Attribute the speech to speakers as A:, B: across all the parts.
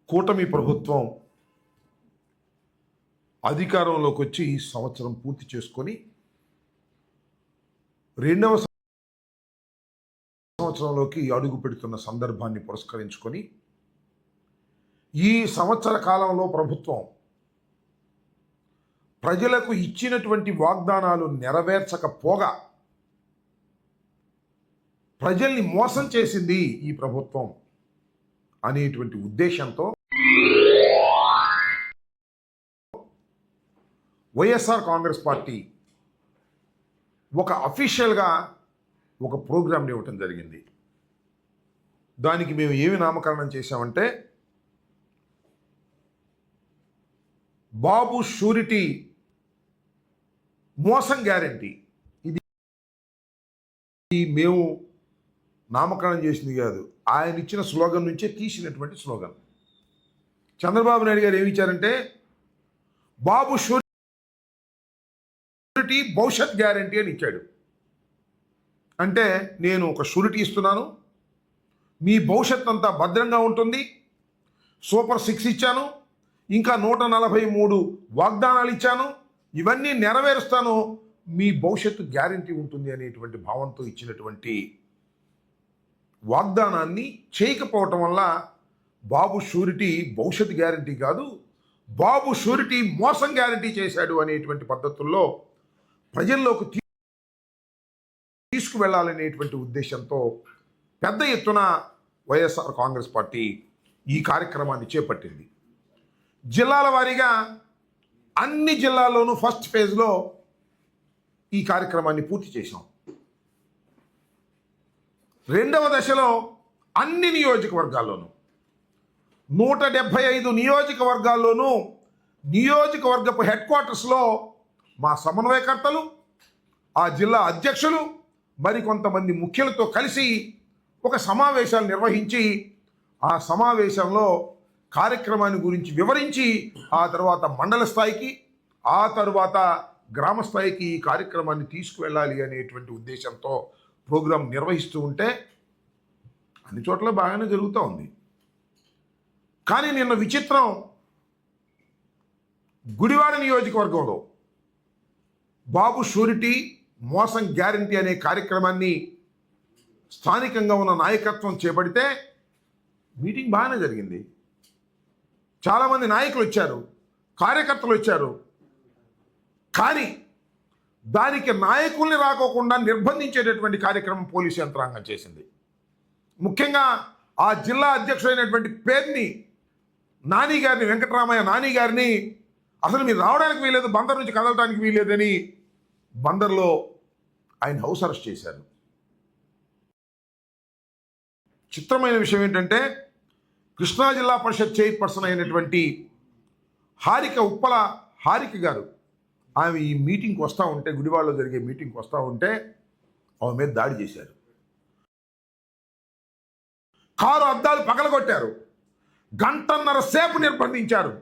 A: కూటమి ప్రభుత్వం అధికారంలోకి వచ్చి ఈ సంవత్సరం పూర్తి చేసుకొని రెండవ సంవత్సరంలోకి అడుగు పెడుతున్న సందర్భాన్ని పురస్కరించుకొని ఈ సంవత్సర కాలంలో ప్రభుత్వం ప్రజలకు ఇచ్చినటువంటి వాగ్దానాలు నెరవేర్చకపోగా ప్రజల్ని మోసం చేసింది ఈ ప్రభుత్వం అనేటువంటి ఉద్దేశంతో వైఎస్ఆర్ కాంగ్రెస్ పార్టీ ఒక అఫీషియల్గా ఒక ప్రోగ్రామ్ని ఇవ్వటం జరిగింది. దానికి మేము ఏమి నామకరణం చేశామంటే బాబు షూరిటీ మోసం గ్యారంటీ. ఇది మేము నామకరణం చేసింది కాదు, ఆయన ఇచ్చిన స్లోగన్ నుంచే తీసినటువంటి స్లోగన్. చంద్రబాబు నాయుడు గారు ఏమి ఇచ్చారంటే బాబు షూరిటీ భవిష్యత్ గ్యారంటీ అని ఇచ్చాడు. అంటే నేను ఒక షూరిటీ ఇస్తున్నాను, మీ భవిష్యత్ అంతా భద్రంగా ఉంటుంది, సూపర్ 6 ఇచ్చాను, ఇంకా 143 వాగ్దానాలు ఇచ్చాను, ఇవన్నీ నెరవేరుస్తాను, మీ భవిష్యత్తు గ్యారంటీ ఉంటుంది అనేటువంటి భావంతో ఇచ్చినటువంటి వాగ్దానాన్ని చేయకపోవటం వల్ల బాబు షూరిటీ భవిష్యత్ గ్యారంటీ కాదు, బాబు షూరిటీ మోసం గ్యారంటీ చేశాడు అనేటువంటి పద్ధతుల్లో ప్రజల్లోకి తీసుకువెళ్ళాలనేటువంటి ఉద్దేశంతో పెద్ద ఎత్తున వైఎస్ఆర్ కాంగ్రెస్ పార్టీ ఈ కార్యక్రమాన్ని చేపట్టింది. జిల్లాల వారీగా అన్ని జిల్లాల్లోనూ ఫస్ట్ ఫేజ్లో ఈ కార్యక్రమాన్ని పూర్తి చేశాం. రెండవ దశలో అన్ని నియోజకవర్గాల్లోనూ 175 నియోజకవర్గాల్లోనూ నియోజకవర్గపు హెడ్ క్వార్టర్స్లో మా సమన్వయకర్తలు, ఆ జిల్లా అధ్యక్షులు, మరికొంతమంది ముఖ్యులతో కలిసి ఒక సమావేశాలు నిర్వహించి ఆ సమావేశంలో కార్యక్రమాన్ని గురించి వివరించి ఆ తర్వాత మండల స్థాయికి, ఆ తరువాత గ్రామ స్థాయికి ఈ కార్యక్రమాన్ని తీసుకువెళ్ళాలి అనేటువంటి ఉద్దేశంతో ప్రోగ్రాం నిర్వహిస్తూ ఉంటే అన్ని చోట్ల బాగానే జరుగుతూ ఉంది. కానీ నిన్న విచిత్రం, గుడివాడ నియోజకవర్గంలో బాబు షూరిటీ మోసం గ్యారంటీ అనే కార్యక్రమాన్ని స్థానికంగా ఉన్న నాయకత్వం చేపడితే మీటింగ్ బాగానే జరిగింది. చాలామంది నాయకులు వచ్చారు, కార్యకర్తలు వచ్చారు. కానీ దానికి నాయకుల్ని రాకోకుండా నిర్బంధించేటటువంటి కార్యక్రమం పోలీసు యంత్రాంగం చేసింది. ముఖ్యంగా ఆ జిల్లా అధ్యక్షుడైనటువంటి పేరుని నాని గారిని, వెంకటరామయ్య నాని గారిని అసలు మీరు రావడానికి వీలేదు, బందర్ నుంచి కదలటానికి వీలేదని బందర్లో ఆయన హౌస్ అరెస్ట్ చేశారు. చిత్రమైన విషయం ఏంటంటే కృష్ణా జిల్లా పరిషత్ చైర్పర్సన్ అయినటువంటి ఉప్పల హారిక గారు, ఆమె ఈ మీటింగ్కి వస్తూ ఉంటే, గుడివాడలో జరిగే మీటింగ్కి వస్తూ ఉంటే ఆమె మీద దాడి చేశారు. కారు అద్దాలు పగలగొట్టారు, 1.5 సేపు నిర్బంధించారు.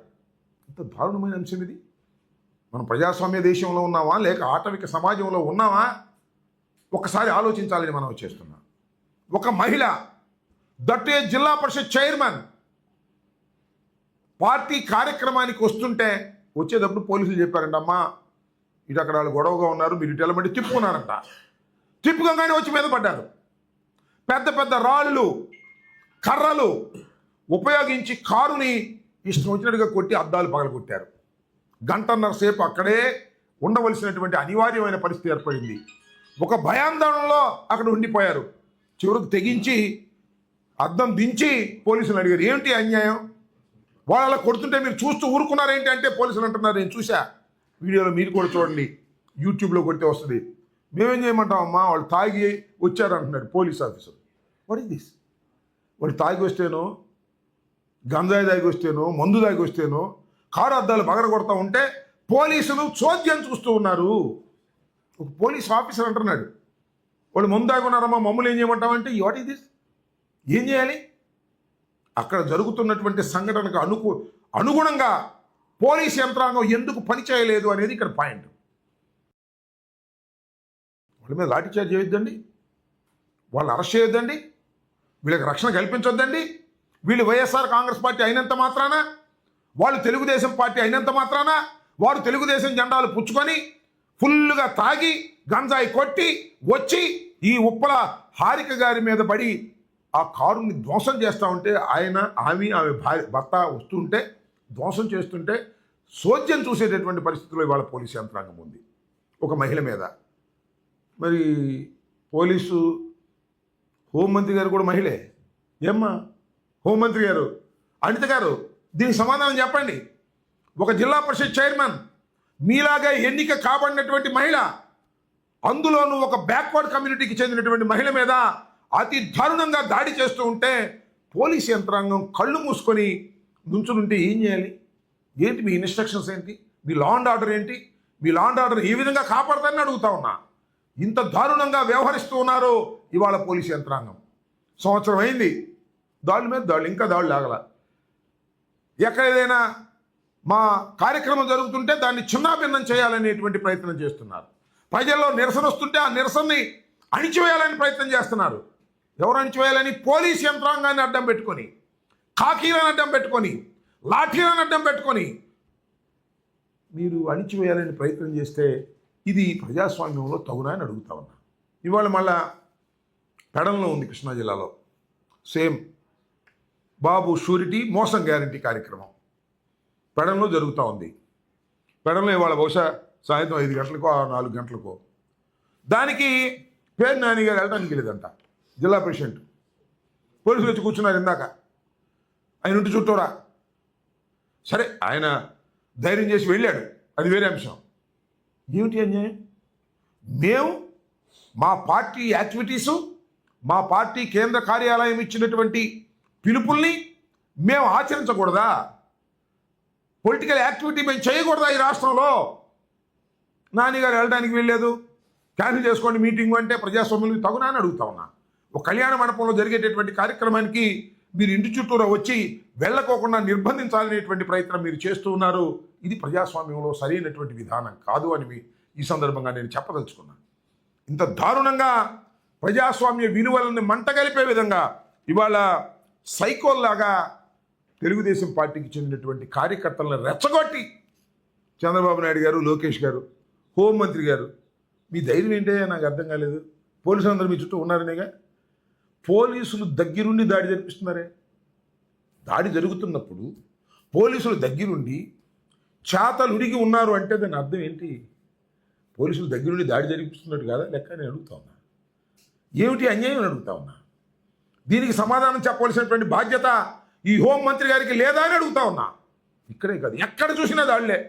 A: ఇంత దారుణమైన అంశం ఇది. మనం ప్రజాస్వామ్య దేశంలో ఉన్నామా లేక ఆటవిక సమాజంలో ఉన్నామా ఒకసారి ఆలోచించాలని మనం చేస్తున్నాం. ఒక మహిళ, దట్టే జిల్లా పరిషత్ చైర్మన్, పార్టీ కార్యక్రమానికి వస్తుంటే వచ్చేటప్పుడు పోలీసులు చెప్పారంట, అమ్మా ఇటు అక్కడ వాళ్ళు గొడవగా ఉన్నారు, మీరు ఇటు వెళ్ళమంటే తిప్పుకున్నారంట. తిప్పుకోగానే వచ్చి మీద పడ్డారు. పెద్ద పెద్ద రాళ్ళు, కర్రలు ఉపయోగించి కారుని ఇష్టం వచ్చినట్టుగా కొట్టి అద్దాలు పగలగొట్టారు. 1.5 సేపు అక్కడే ఉండవలసినటువంటి అనివార్యమైన పరిస్థితి ఏర్పడింది. ఒక భయాందోళనలో అక్కడ ఉండిపోయారు. చివరికి తెగించి అద్దం దించి పోలీసులు అడిగారు, ఏంటి అన్యాయం, వాళ్ళ కొడుతుంటే మీరు చూస్తూ ఊరుకున్నారేంటి అంటే పోలీసులు అంటున్నారు, నేను చూసా వీడియోలో, మీరు కూడా చూడండి, యూట్యూబ్లో కొడితే వస్తుంది. మేమేం చేయమంటామమ్మా, వాళ్ళు తాగి వచ్చారు అంటున్నారు police officer. What is this? వాడు తాగి వస్తేనో, గంజాయి తాగి వస్తేనో, మందు తాగి వస్తేనో కారు అద్దాలు బగర కొడతా ఉంటే పోలీసులు చోద్యం చూస్తూ ఉన్నారు. ఒక పోలీస్ ఆఫీసర్ అంటున్నాడు, వాళ్ళు మందు తాగి ఉన్నారమ్మా, మమ్మల్ని ఏం చేయమంటామంటే వాట్ ఈస్ దిస్? ఏం చేయాలి? అక్కడ జరుగుతున్నటువంటి సంఘటనకు అనుగుణంగా పోలీస్ యంత్రాంగం ఎందుకు పనిచేయలేదు అనేది ఇక్కడ పాయింట్. వాళ్ళ మీద లాఠీచార్జ్ చేయొద్దండి, వాళ్ళని అరెస్ట్ చేయొద్దండి, వీళ్ళకి రక్షణ కల్పించొద్దండి, వీళ్ళు వైఎస్ఆర్ కాంగ్రెస్ పార్టీ అయినంత మాత్రాన, వాళ్ళు తెలుగుదేశం పార్టీ అయినంత మాత్రాన వారు తెలుగుదేశం జెండాలు పుచ్చుకొని ఫుల్గా తాగి గంజాయి కొట్టి వచ్చి ఈ ఉప్పల హారిక గారి మీద పడి ఆ కారుని ధ్వంసం చేస్తూ ఉంటే ఆమె భర్త వస్తుంటే ధ్వంసం చేస్తుంటే సోద్యం చూసేటటువంటి పరిస్థితుల్లో ఇవాళ పోలీసు యంత్రాంగం ఉంది ఒక మహిళ మీద. మరి పోలీసు హోంమంత్రి గారు కూడా మహిళే. ఏమ్మా హోంమంత్రి గారు, అనిత గారు, దీనికి సమాధానం చెప్పండి. ఒక జిల్లా పరిషత్ చైర్మన్, మీలాగా ఎన్నిక కాబడినటువంటి మహిళ, అందులోనూ ఒక బ్యాక్వర్డ్ కమ్యూనిటీకి చెందినటువంటి మహిళ మీద అతి దారుణంగా దాడి చేస్తూ ఉంటే పోలీస్ యంత్రాంగం కళ్ళు మూసుకొని నుంచునుంటే ఏం చేయాలి? ఏంటి మీ ఇన్స్ట్రక్షన్స్ ఏంటి? మీ లా అండ్ ఆర్డర్ ఏంటి? మీ లా అండ్ ఆర్డర్ ఏ విధంగా కాపాడతారని అడుగుతా ఉన్నా. ఇంత దారుణంగా వ్యవహరిస్తూ ఉన్నారు ఇవాళ పోలీస్ యంత్రాంగం. సంవత్సరం అయింది, దాడుల మీద దాడులు, ఇంకా దాడులు ఆగల. ఎక్కడ ఏదైనా మా కార్యక్రమం జరుగుతుంటే దాన్ని చిన్నాభిన్నం చేయాలనేటువంటి ప్రయత్నం చేస్తున్నారు. ప్రజల్లో నిరసన వస్తుంటే ఆ నిరసనని అణిచివేయాలని ప్రయత్నం చేస్తున్నారు. ఎవరు అణిచివేయాలని? పోలీస్ యంత్రాంగాన్ని అడ్డం పెట్టుకొని, ఖాకీలను అడ్డం పెట్టుకొని, లాఠీలను అడ్డం పెట్టుకొని మీరు అణిచివేయాలని ప్రయత్నం చేస్తే ఇది ప్రజాస్వామ్యంలో తగునా అని అడుగుతా ఉన్నా. ఇవాళ మళ్ళా పెడల్లో ఉంది కృష్ణా జిల్లాలో, సేమ్ బాబు షూరిటీ మోసం గ్యారంటీ కార్యక్రమం పెడల్లో జరుగుతూ ఉంది. పెడల్లో ఇవాళ బహుశా సాయంత్రం 5 గంటలకో 4 గంటలకో. దానికి పేరు నాని గారు వెళ్ళడానికి వెళ్ళేదంట, జిల్లా ప్రెసిడెంట్. పోలీసులు వచ్చి కూర్చున్నారు ఇందాక, ఆయన ఇంటి చుట్టూరా. సరే ఆయన ధైర్యం చేసి వెళ్ళాడు, అది వేరే అంశం. ఏమిటి అన్యాయం? మేము మా పార్టీ యాక్టివిటీసు, మా పార్టీ కేంద్ర కార్యాలయం ఇచ్చినటువంటి పిలుపుల్ని మేము ఆచరించకూడదా? పొలిటికల్ యాక్టివిటీ మేము చేయకూడదా ఈ రాష్ట్రంలో? నాన్నగారు వెళ్ళడానికి వెళ్ళలేదు, క్యాన్సిల్ చేసుకోండి మీటింగ్ అంటే ప్రజాస్వామ్యం తగునా అని అడుగుతా ఉన్నా. ఒక కళ్యాణ మండపంలో జరిగేటటువంటి కార్యక్రమానికి మీరు ఇంటి చుట్టూరా వచ్చి వెళ్ళకోకుండా నిర్బంధించాలనేటువంటి ప్రయత్నం మీరు చేస్తూ ఉన్నారు. ఇది ప్రజాస్వామ్యంలో సరైనటువంటి విధానం కాదు అని ఈ సందర్భంగా నేను చెప్పదలుచుకున్నాను. ఇంత దారుణంగా ప్రజాస్వామ్య విలువలను మంటగలిపే విధంగా ఇవాళ సైకోల్లాగా తెలుగుదేశం పార్టీకి చెందినటువంటి కార్యకర్తలను రెచ్చగొట్టి చంద్రబాబు నాయుడు గారు, లోకేష్ గారు, హోంమంత్రి గారు, మీ ధైర్యం ఏంటో నాకు అర్థం కాలేదు. పోలీసులు అందరూ మీ చుట్టూ ఉన్నారనేగా. పోలీసులు దగ్గరుండి దాడి జరిపిస్తున్నారే. దాడి జరుగుతున్నప్పుడు పోలీసులు దగ్గరుండి చేతలుడిగి ఉన్నారు అంటే దాని అర్థం ఏంటి? పోలీసులు దగ్గరుండి దాడి జరిపిస్తున్నట్టు కాదా లెక్క నేను అడుగుతా ఉన్నా. ఏమిటి అన్యాయం అని అడుగుతా ఉన్నా. దీనికి సమాధానం చెప్పవలసినటువంటి బాధ్యత ఈ హోంమంత్రి గారికి లేదా అని అడుగుతా ఉన్నా. ఇక్కడే కాదు, ఎక్కడ చూసినా దాడులే.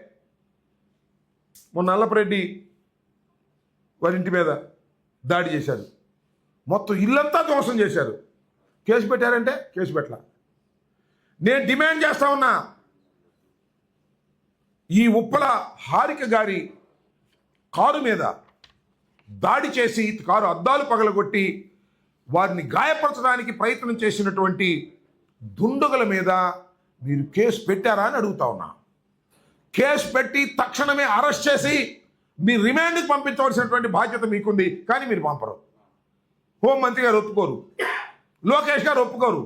A: మొన్న నల్లపరెడ్డి వారి ఇంటి మీద దాడి చేశారు, మొత్తం ఇల్లంతా ధ్వంసం చేశారు. కేసు పెట్టారంటే కేసు పెట్టలా. నేను డిమాండ్ చేస్తా ఉన్నా, ఈ ఉప్పల హారిక గారి కారు మీద దాడి చేసి కారు అద్దాలు పగలగొట్టి వారిని గాయపరచడానికి ప్రయత్నం చేసినటువంటి దుండగుల మీద మీరు కేసు పెట్టారా అని అడుగుతా ఉన్నా. కేసు పెట్టి తక్షణమే అరెస్ట్ చేసి మీ రిమాండ్కి పంపించవలసినటువంటి బాధ్యత మీకుంది, కానీ మీరు పంపరు. హోంమంత్రి గారు ఒప్పుకోరు, లోకేష్ గారు ఒప్పుకోరు.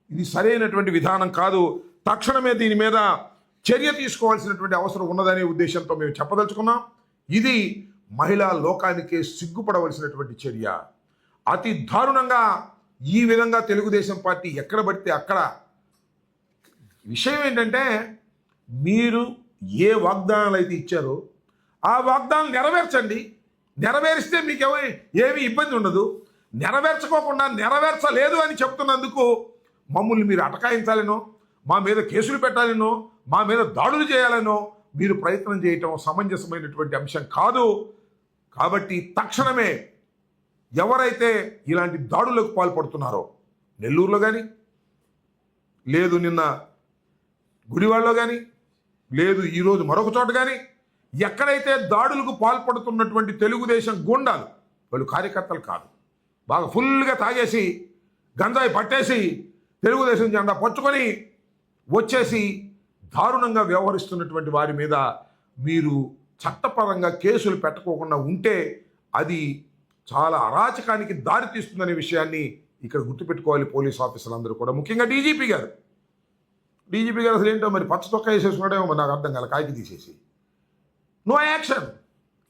A: ఇది సరైనటువంటి విధానం కాదు. తక్షణమే దీని మీద చర్య తీసుకోవాల్సినటువంటి అవసరం ఉన్నదనే ఉద్దేశంతో మేము చెప్పదలుచుకున్నాం. ఇది మహిళా లోకానికే సిగ్గుపడవలసినటువంటి చర్య. అతి దారుణంగా ఈ విధంగా తెలుగుదేశం పార్టీ ఎక్కడ పడితే అక్కడ. విషయం ఏంటంటే, మీరు ఏ వాగ్దానాలు అయితే ఇచ్చారో ఆ వాగ్దానం నెరవేర్చండి. నెరవేరిస్తే మీకు ఏమీ ఇబ్బంది ఉండదు. నెరవేర్చుకోకుండా నెరవేర్చలేదు అని చెప్తున్నందుకు మమ్మల్ని మీరు అటకాయించాలనో, మా మీద కేసులు పెట్టాలనో, మా మీద దాడులు చేయాలనో మీరు ప్రయత్నం చేయటం సమంజసమైనటువంటి అంశం కాదు. కాబట్టి తక్షణమే ఎవరైతే ఇలాంటి దాడులకు పాల్పడుతున్నారో, నెల్లూరులో కానీ, లేదు నిన్న గుడివాడలో కానీ, లేదు ఈరోజు మరొక చోట కానీ, ఎక్కడైతే దాడులకు పాల్పడుతున్నటువంటి తెలుగుదేశం గుండాలు, వాళ్ళు కార్యకర్తలు కాదు, బాగా ఫుల్గా తాగేసి గంజాయి పట్టేసి తెలుగుదేశం జెండా పట్టుకొని వచ్చేసి దారుణంగా వ్యవహరిస్తున్నటువంటి వారి మీద మీరు చట్టపరంగా కేసులు పెట్టకోకుండా ఉంటే అది చాలా అరాచకానికి దారితీస్తుందనే విషయాన్ని ఇక్కడ గుర్తుపెట్టుకోవాలి పోలీస్ ఆఫీసర్లు అందరూ కూడా, ముఖ్యంగా డీజీపీ గారు అసలు ఏంటో మరి పచ్చ చొక్కా వేసేసుకున్నాడేమో మరి నాకు అర్థం కాల, కాయకి తీసేసి నో యాక్షన్,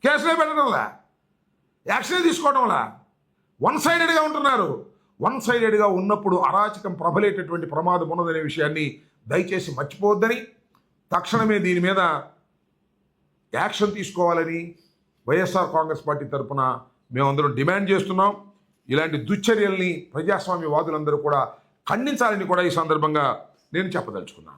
A: కేసులే పెట్టడంలా, యాక్షనే తీసుకోవడంలా, వన్ సైడెడ్గా ఉంటున్నారు. వన్ సైడెడ్గా ఉన్నప్పుడు అరాచకం ప్రబలేటటువంటి ప్రమాదం ఉన్నదనే విషయాన్ని దయచేసి మర్చిపోవద్దని, తక్షణమే దీని మీద యాక్షన్ తీసుకోవాలని వైఎస్ఆర్ కాంగ్రెస్ పార్టీ తరఫున మేమందరం డిమాండ్ చేస్తున్నాం. ఇలాంటి దుశ్చర్యల్ని ప్రజాస్వామ్యవాదులందరూ కూడా ఖండించాలని కూడా ఈ సందర్భంగా నేను చెప్పదలుచుకున్నాను.